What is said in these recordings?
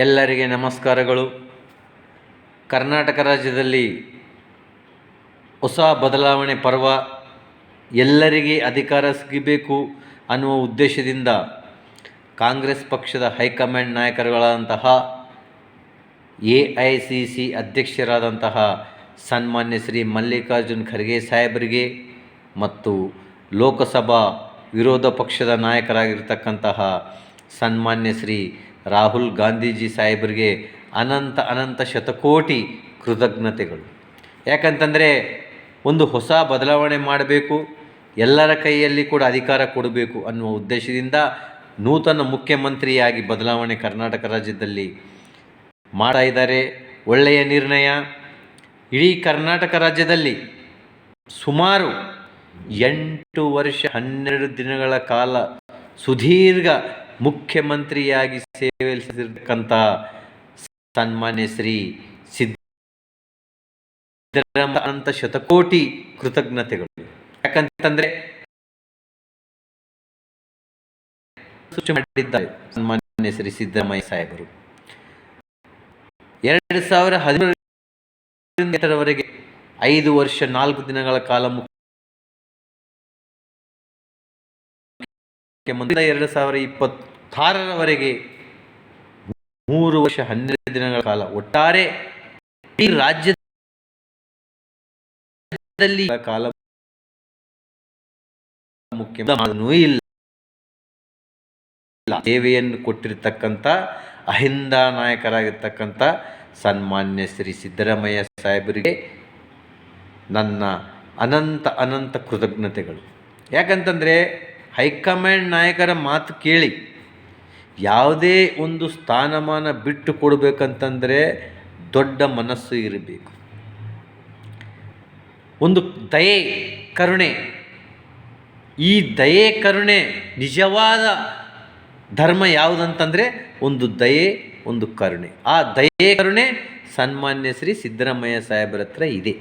ಎಲ್ಲರಿಗೆ ನಮಸ್ಕಾರಗಳು. ಕರ್ನಾಟಕ ರಾಜ್ಯದಲ್ಲಿ ಹೊಸ ಬದಲಾವಣೆ ಪರ್ವ, ಎಲ್ಲರಿಗೆ ಅಧಿಕಾರ ಸಿಗಬೇಕು ಅನ್ನುವ ಉದ್ದೇಶದಿಂದ ಕಾಂಗ್ರೆಸ್ ಪಕ್ಷದ ಹೈಕಮಾಂಡ್ ನಾಯಕರುಗಳಾದಂತಹ AICC ಅಧ್ಯಕ್ಷರಾದಂತಹ ಸನ್ಮಾನ್ಯ ಶ್ರೀ ಮಲ್ಲಿಕಾರ್ಜುನ್ ಖರ್ಗೆ ಸಾಹೇಬರಿಗೆ ಮತ್ತು ಲೋಕಸಭಾ ವಿರೋಧ ಪಕ್ಷದ ನಾಯಕರಾಗಿರ್ತಕ್ಕಂತಹ ಸನ್ಮಾನ್ಯ ಶ್ರೀ ರಾಹುಲ್ ಗಾಂಧೀಜಿ ಸಾಹೇಬರಿಗೆ ಅನಂತ ಶತಕೋಟಿ ಕೃತಜ್ಞತೆಗಳು. ಯಾಕಂತಂದರೆ ಒಂದು ಹೊಸ ಬದಲಾವಣೆ ಮಾಡಬೇಕು, ಎಲ್ಲರ ಕೈಯಲ್ಲಿ ಕೂಡ ಅಧಿಕಾರ ಕೊಡಬೇಕು ಅನ್ನುವ ಉದ್ದೇಶದಿಂದ ನೂತನ ಮುಖ್ಯಮಂತ್ರಿಯಾಗಿ ಬದಲಾವಣೆ ಕರ್ನಾಟಕ ರಾಜ್ಯದಲ್ಲಿ ಮಾಡ್ತಾ ಇದ್ದಾರೆ. ಒಳ್ಳೆಯ ನಿರ್ಣಯ. ಇಡೀ ಕರ್ನಾಟಕ ರಾಜ್ಯದಲ್ಲಿ ಸುಮಾರು 8 ವರ್ಷ 12 ದಿನಗಳ ಕಾಲ ಸುದೀರ್ಘ ಮುಖ್ಯಮಂತ್ರಿಯಾಗಿ ಸೇವೆ ಸಲ್ಲಿಸಿರ್ತಕ್ಕಂಥ ಸನ್ಮಾನ್ಯ ಶ್ರೀ ಸಿದ್ದರಾಮಯ್ಯ ಅನಂತ ಶತಕೋಟಿ ಕೃತಜ್ಞತೆಗಳು. ಯಾಕಂತಂದರೆ ಮಾಡಿದ್ದಾರೆ ಸನ್ಮಾನ್ಯ ಶ್ರೀ ಸಿದ್ದರಾಮಯ್ಯ ಸಾಹೇಬರು 2017ರವರೆಗೆ 5 ವರ್ಷ 4 ದಿನಗಳ ಕಾಲ ಮುಖ್ಯಮಂತ್ರಿ, 2026ರವರೆಗೆ 3 ವರ್ಷ 12 ದಿನಗಳ ಕಾಲ, ಒಟ್ಟಾರೆ ಈ ರಾಜ್ಯದಲ್ಲಿ ಕಾಲ ಮುಖ್ಯಮಂತ್ರಿ ಇಲ್ಲ ಸೇವೆಯನ್ನು ಕೊಟ್ಟಿರ್ತಕ್ಕಂಥ ಅಹಿಂದ ನಾಯಕರಾಗಿರ್ತಕ್ಕಂಥ ಸನ್ಮಾನ್ಯ ಶ್ರೀ ಸಿದ್ದರಾಮಯ್ಯ ಸಾಹೇಬರಿಗೆ ನನ್ನ ಅನಂತ ಕೃತಜ್ಞತೆಗಳು. ಯಾಕಂತಂದರೆ ಹೈಕಮಾಂಡ್ ನಾಯಕರ ಮಾತು ಕೇಳಿ ಯಾವುದೇ ಒಂದು ಸ್ಥಾನಮಾನ ಬಿಟ್ಟು ಕೊಡಬೇಕಂತಂದರೆ ದೊಡ್ಡ ಮನಸ್ಸು ಇರಬೇಕು, ಒಂದು ದಯೆ ಕರುಣೆ. ಈ ದಯೆ ಕರುಣೆ ನಿಜವಾದ ಧರ್ಮ ಯಾವುದಂತಂದರೆ ಒಂದು ದಯೆ, ಒಂದು ಕರುಣೆ. ಆ ದಯೆ ಕರುಣೆ ಸನ್ಮಾನ್ಯ ಶ್ರೀ ಸಿದ್ದರಾಮಯ್ಯ ಸಾಹೇಬರ ಹತ್ರ ಇದೆ.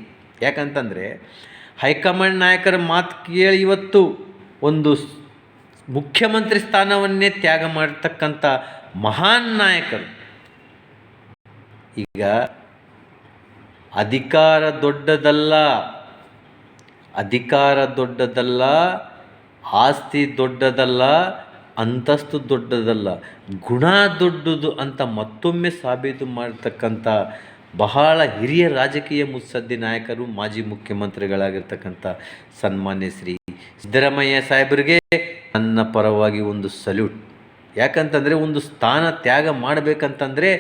ಯಾಕಂತಂದರೆ ಹೈಕಮಾಂಡ್ ನಾಯಕರ ಮಾತು ಕೇಳಿ ಇವತ್ತು ಒಂದು ಮುಖ್ಯಮಂತ್ರಿ ಸ್ಥಾನವನ್ನೇ ತ್ಯಾಗ ಮಾಡತಕ್ಕಂಥ ಮಹಾನ್ ನಾಯಕರು. ಈಗ ಅಧಿಕಾರ ದೊಡ್ಡದಲ್ಲ, ಆಸ್ತಿ ದೊಡ್ಡದಲ್ಲ, ಅಂತಸ್ತು ದೊಡ್ಡದಲ್ಲ, ಗುಣ ದೊಡ್ಡದು ಅಂತ ಮತ್ತೊಮ್ಮೆ ಸಾಬೀತು ಮಾಡತಕ್ಕಂಥ ಬಹಳ ಹಿರಿಯ ರಾಜಕೀಯ ಮುತ್ಸದ್ದಿ ನಾಯಕರು, ಮಾಜಿ ಮುಖ್ಯಮಂತ್ರಿಗಳಾಗಿರ್ತಕ್ಕಂಥ ಸನ್ಮಾನ್ಯ ಶ್ರೀ ಸಿದ್ದರಾಮಯ್ಯ ಸಾಹೇಬರಿಗೆ ನನ್ನ ಪರವಾಗಿ ಒಂದು ಸಲ್ಯೂಟ್. ಯಾಕಂತಂದರೆ ಒಂದು ಸ್ಥಾನ ತ್ಯಾಗ ಮಾಡಬೇಕಂತಂದರೆ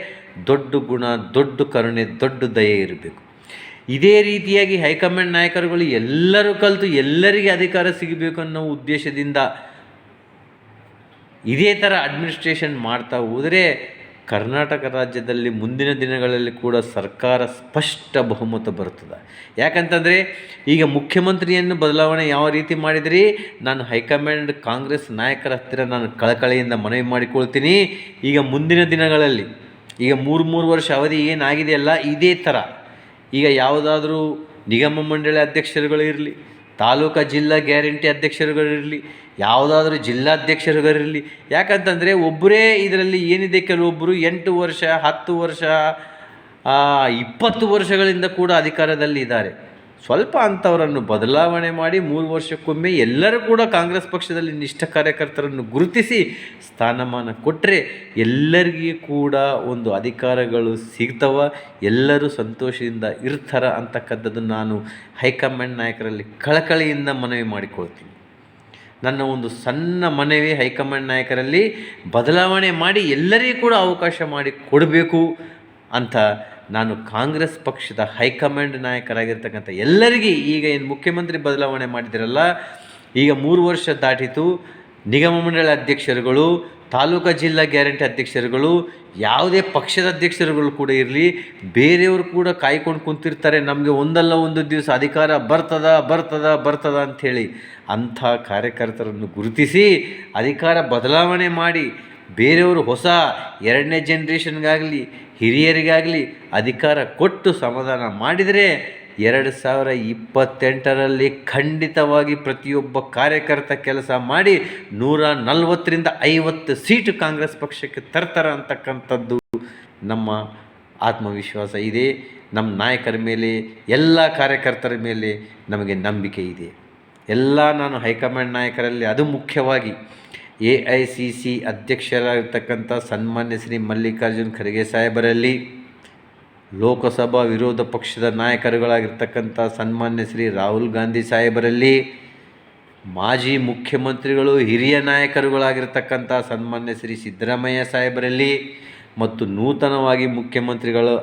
ದೊಡ್ಡ ಗುಣ, ದೊಡ್ಡ ಕರುಣೆ, ದೊಡ್ಡ ದಯೆ ಇರಬೇಕು. ಇದೇ ರೀತಿಯಾಗಿ ಹೈಕಮಾಂಡ್ ನಾಯಕರುಗಳು ಎಲ್ಲರೂ ಕಲಿತು ಎಲ್ಲರಿಗೆ ಅಧಿಕಾರ ಸಿಗಬೇಕು ಅನ್ನೋ ಉದ್ದೇಶದಿಂದ ಇದೇ ಥರ ಅಡ್ಮಿನಿಸ್ಟ್ರೇಷನ್ ಮಾಡ್ತಾ ಹೋದರೆ ಕರ್ನಾಟಕ ರಾಜ್ಯದಲ್ಲಿ ಮುಂದಿನ ದಿನಗಳಲ್ಲಿ ಕೂಡ ಸರ್ಕಾರ ಸ್ಪಷ್ಟ ಬಹುಮತ ಬರ್ತದೆ. ಯಾಕಂತಂದರೆ ಈಗ ಮುಖ್ಯಮಂತ್ರಿಯನ್ನು ಬದಲಾವಣೆ ಯಾವ ರೀತಿ ಮಾಡಿದ್ರಿ, ನಾನು ಹೈಕಮಾಂಡ್ ಕಾಂಗ್ರೆಸ್ ನಾಯಕರ ಹತ್ತಿರ ನಾನು ಕಳಕಳಿಯಿಂದ ಮನವಿ ಮಾಡಿಕೊಳ್ತೀನಿ. ಈಗ ಮುಂದಿನ ದಿನಗಳಲ್ಲಿ ಈಗ 3 ವರ್ಷ ಅವಧಿ ಏನಾಗಿದೆಯಲ್ಲ, ಇದೇ ಥರ ಈಗ ಯಾವುದಾದ್ರೂ ನಿಗಮ ಮಂಡಳಿ ಅಧ್ಯಕ್ಷರುಗಳು ಇರಲಿ, ತಾಲೂಕಾ ಜಿಲ್ಲಾ ಗ್ಯಾರಂಟಿ ಅಧ್ಯಕ್ಷರುಗಳಿರಲಿ, ಯಾವುದಾದ್ರೂ ಜಿಲ್ಲಾಧ್ಯಕ್ಷರುಗಳಿರಲಿ. ಯಾಕಂತಂದರೆ ಒಬ್ಬರೇ ಇದರಲ್ಲಿ ಏನಿದೆ, ಕೆಲವೊಬ್ಬರು 8 ವರ್ಷ 10 ವರ್ಷ 20 ವರ್ಷಗಳಿಂದ ಕೂಡ ಅಧಿಕಾರದಲ್ಲಿ ಇದ್ದಾರೆ. ಸ್ವಲ್ಪ ಅಂಥವರನ್ನು ಬದಲಾವಣೆ ಮಾಡಿ 3 ವರ್ಷಕ್ಕೊಮ್ಮೆ ಎಲ್ಲರೂ ಕೂಡ ಕಾಂಗ್ರೆಸ್ ಪಕ್ಷದಲ್ಲಿ ನಿಷ್ಠ ಕಾರ್ಯಕರ್ತರನ್ನು ಗುರುತಿಸಿ ಸ್ಥಾನಮಾನ ಕೊಟ್ಟರೆ ಎಲ್ಲರಿಗೂ ಕೂಡ ಒಂದು ಅಧಿಕಾರಗಳು ಸಿಗ್ತವ, ಎಲ್ಲರೂ ಸಂತೋಷದಿಂದ ಇರ್ತಾರೆ ಅಂತಕ್ಕಂಥದ್ದು ನಾನು ಹೈಕಮಾಂಡ್ ನಾಯಕರಲ್ಲಿ ಕಳಕಳಿಯಿಂದ ಮನವಿ ಮಾಡಿಕೊಳ್ತೀನಿ. ನನ್ನ ಒಂದು ಸಣ್ಣ ಮನವಿ ಹೈಕಮಾಂಡ್ ನಾಯಕರಲ್ಲಿ ಬದಲಾವಣೆ ಮಾಡಿ ಎಲ್ಲರಿಗೂ ಕೂಡ ಅವಕಾಶ ಮಾಡಿ ಕೊಡಬೇಕು ಅಂತ ನಾನು ಕಾಂಗ್ರೆಸ್ ಪಕ್ಷದ ಹೈಕಮಾಂಡ್ ನಾಯಕರಾಗಿರ್ತಕ್ಕಂಥ ಎಲ್ಲರಿಗೂ, ಈಗ ಏನು ಮುಖ್ಯಮಂತ್ರಿ ಬದಲಾವಣೆ ಮಾಡಿದಿರಲ್ಲ, ಈಗ 3 ವರ್ಷ ದಾಟಿತು, ನಿಗಮ ಮಂಡಳಿ ಅಧ್ಯಕ್ಷರುಗಳು, ತಾಲೂಕಾ ಜಿಲ್ಲಾ ಗ್ಯಾರಂಟಿ ಅಧ್ಯಕ್ಷರುಗಳು, ಯಾವುದೇ ಪಕ್ಷದ ಅಧ್ಯಕ್ಷರುಗಳು ಕೂಡ ಇರಲಿ, ಬೇರೆಯವರು ಕೂಡ ಕಾಯ್ಕೊಂಡು ಕುಂತಿರ್ತಾರೆ, ನಮಗೆ ಒಂದಲ್ಲ ಒಂದು ದಿವಸ ಅಧಿಕಾರ ಬರ್ತದ ಅಂಥೇಳಿ. ಅಂಥ ಕಾರ್ಯಕರ್ತರನ್ನು ಗುರುತಿಸಿ ಅಧಿಕಾರ ಬದಲಾವಣೆ ಮಾಡಿ ಬೇರೆಯವರು ಹೊಸ 2ನೇ ಜನ್ರೇಷನ್ಗಾಗಲಿ ಹಿರಿಯರಿಗಾಗಲಿ ಅಧಿಕಾರ ಕೊಟ್ಟು ಸಮಾಧಾನ ಮಾಡಿದರೆ 2028ರಲ್ಲಿ ಖಂಡಿತವಾಗಿ ಪ್ರತಿಯೊಬ್ಬ ಕಾರ್ಯಕರ್ತ ಕೆಲಸ ಮಾಡಿ 140ರಿಂದ 50 ಸೀಟು ಕಾಂಗ್ರೆಸ್ ಪಕ್ಷಕ್ಕೆ ತರ್ತಾರೆ ಅಂತಕ್ಕಂಥದ್ದು ನಮ್ಮ ಆತ್ಮವಿಶ್ವಾಸ ಇದೆ. ನಮ್ಮ ನಾಯಕರ ಮೇಲೆ, ಎಲ್ಲ ಕಾರ್ಯಕರ್ತರ ಮೇಲೆ ನಮಗೆ ನಂಬಿಕೆ ಇದೆ. ನಾನು ಹೈಕಮಾಂಡ್ ನಾಯಕರಲ್ಲಿ, ಅದು ಮುಖ್ಯವಾಗಿ AICC ಅಧ್ಯಕ್ಷರಾಗಿರ್ತಕ್ಕಂಥ ಸನ್ಮಾನ್ಯ ಶ್ರೀ ಮಲ್ಲಿಕಾರ್ಜುನ್ ಖರ್ಗೆ ಸಾಹೇಬರಲ್ಲಿ, ಲೋಕಸಭಾ ವಿರೋಧ ಪಕ್ಷದ ನಾಯಕರುಗಳಾಗಿರ್ತಕ್ಕಂಥ ಸನ್ಮಾನ್ಯ ಶ್ರೀ ರಾಹುಲ್ ಗಾಂಧಿ ಸಾಹೇಬರಲ್ಲಿ, ಮಾಜಿ ಮುಖ್ಯಮಂತ್ರಿಗಳು ಹಿರಿಯ ನಾಯಕರುಗಳಾಗಿರ್ತಕ್ಕಂಥ ಸನ್ಮಾನ್ಯ ಶ್ರೀ ಸಿದ್ದರಾಮಯ್ಯ ಸಾಹೇಬರಲ್ಲಿ, ಮತ್ತು ನೂತನವಾಗಿ ಮುಖ್ಯಮಂತ್ರಿಗಳು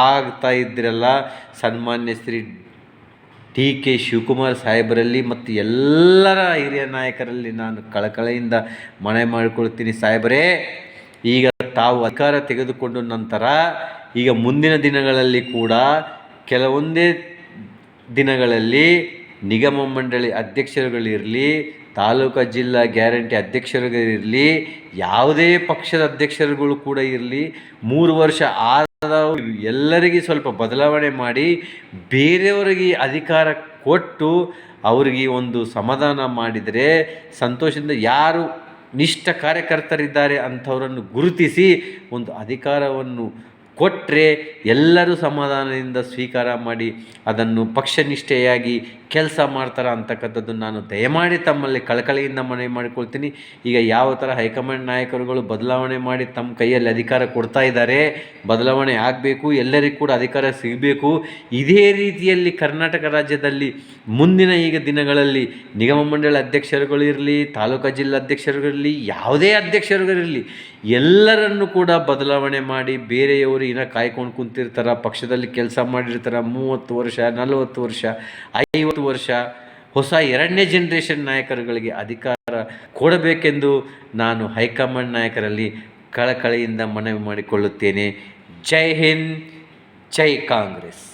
ಆಗ್ತಾ ಇದ್ದಿರಲ್ಲ ಸನ್ಮಾನ್ಯ ಶ್ರೀ DK ಶಿವಕುಮಾರ್ ಸಾಹೇಬರಲ್ಲಿ, ಮತ್ತು ಎಲ್ಲರ ಹಿರಿಯ ನಾಯಕರಲ್ಲಿ ನಾನು ಕಳಕಳಿಯಿಂದ ಮನವಿ ಮಾಡಿಕೊಳ್ತೀನಿ. ಸಾಹೇಬರೇ, ಈಗ ತಾವು ಅಧಿಕಾರ ತೆಗೆದುಕೊಂಡ ನಂತರ ಈಗ ಮುಂದಿನ ದಿನಗಳಲ್ಲಿ ಕೂಡ ಕೆಲವೊಂದೇ ದಿನಗಳಲ್ಲಿ ನಿಗಮ ಮಂಡಳಿ ಅಧ್ಯಕ್ಷರುಗಳಿರಲಿ, ತಾಲೂಕು ಜಿಲ್ಲಾ ಗ್ಯಾರಂಟಿ ಅಧ್ಯಕ್ಷರುಗಳಿರಲಿ, ಯಾವುದೇ ಪಕ್ಷದ ಅಧ್ಯಕ್ಷರುಗಳು ಕೂಡ ಇರಲಿ, 3 ವರ್ಷ ಎಲ್ಲರಿಗೆ ಸ್ವಲ್ಪ ಬದಲಾವಣೆ ಮಾಡಿ ಬೇರೆಯವರಿಗೆ ಅಧಿಕಾರ ಕೊಟ್ಟು ಅವರಿಗೆ ಒಂದು ಸಮಾಧಾನ ಮಾಡಿದರೆ ಸಂತೋಷದಿಂದ, ಯಾರು ನಿಷ್ಠ ಕಾರ್ಯಕರ್ತರಿದ್ದಾರೆ ಅಂಥವರನ್ನು ಗುರುತಿಸಿ ಒಂದು ಅಧಿಕಾರವನ್ನು ಕೊಟ್ಟರೆ ಎಲ್ಲರೂ ಸಮಾಧಾನದಿಂದ ಸ್ವೀಕಾರ ಮಾಡಿ ಅದನ್ನು ಪಕ್ಷನಿಷ್ಠೆಯಾಗಿ ಕೆಲಸ ಮಾಡ್ತಾರೆ ಅಂತಕ್ಕಂಥದ್ದು ನಾನು ದಯಮಾಡಿ ತಮ್ಮಲ್ಲಿ ಕಳಕಳಿಯಿಂದ ಮನವಿ ಮಾಡಿಕೊಳ್ತೀನಿ. ಈಗ ಯಾವ ಥರ ಹೈಕಮಾಂಡ್ ನಾಯಕರುಗಳು ಬದಲಾವಣೆ ಮಾಡಿ ತಮ್ಮ ಕೈಯಲ್ಲಿ ಅಧಿಕಾರ ಕೊಡ್ತಾ ಇದ್ದಾರೆ, ಬದಲಾವಣೆ ಆಗಬೇಕು, ಎಲ್ಲರಿಗೂ ಕೂಡ ಅಧಿಕಾರ ಸಿಗಬೇಕು. ಇದೇ ರೀತಿಯಲ್ಲಿ ಕರ್ನಾಟಕ ರಾಜ್ಯದಲ್ಲಿ ಮುಂದಿನ ಈಗ ದಿನಗಳಲ್ಲಿ ನಿಗಮ ಮಂಡಳಿ ಅಧ್ಯಕ್ಷರುಗಳಿರಲಿ, ತಾಲೂಕು ಜಿಲ್ಲಾ ಅಧ್ಯಕ್ಷರುಗಳಿರಲಿ, ಯಾವುದೇ ಅಧ್ಯಕ್ಷರುಗಳಿರಲಿ, ಎಲ್ಲರನ್ನು ಕೂಡ ಬದಲಾವಣೆ ಮಾಡಿ ಬೇರೆಯವರು ಕಾಯ್ಕೊಂಡು ಕುಂತಿರ್ತಾರೆ, ಪಕ್ಷದಲ್ಲಿ ಕೆಲಸ ಮಾಡಿರ್ತಾರೆ 30 ವರ್ಷ, 40 ವರ್ಷ, 50 ವರ್ಷ, ಹೊಸ 2ನೇ ಜನರೇಷನ್ ನಾಯಕರುಗಳಿಗೆ ಅಧಿಕಾರ ಕೊಡಬೇಕೆಂದು ನಾನು ಹೈಕಮಾಂಡ್ ನಾಯಕರಲ್ಲಿ ಕಳಕಳಿಯಿಂದ ಮನವಿ ಮಾಡಿಕೊಳ್ಳುತ್ತೇನೆ. ಜೈ ಹಿಂದ್, ಜೈ ಕಾಂಗ್ರೆಸ್.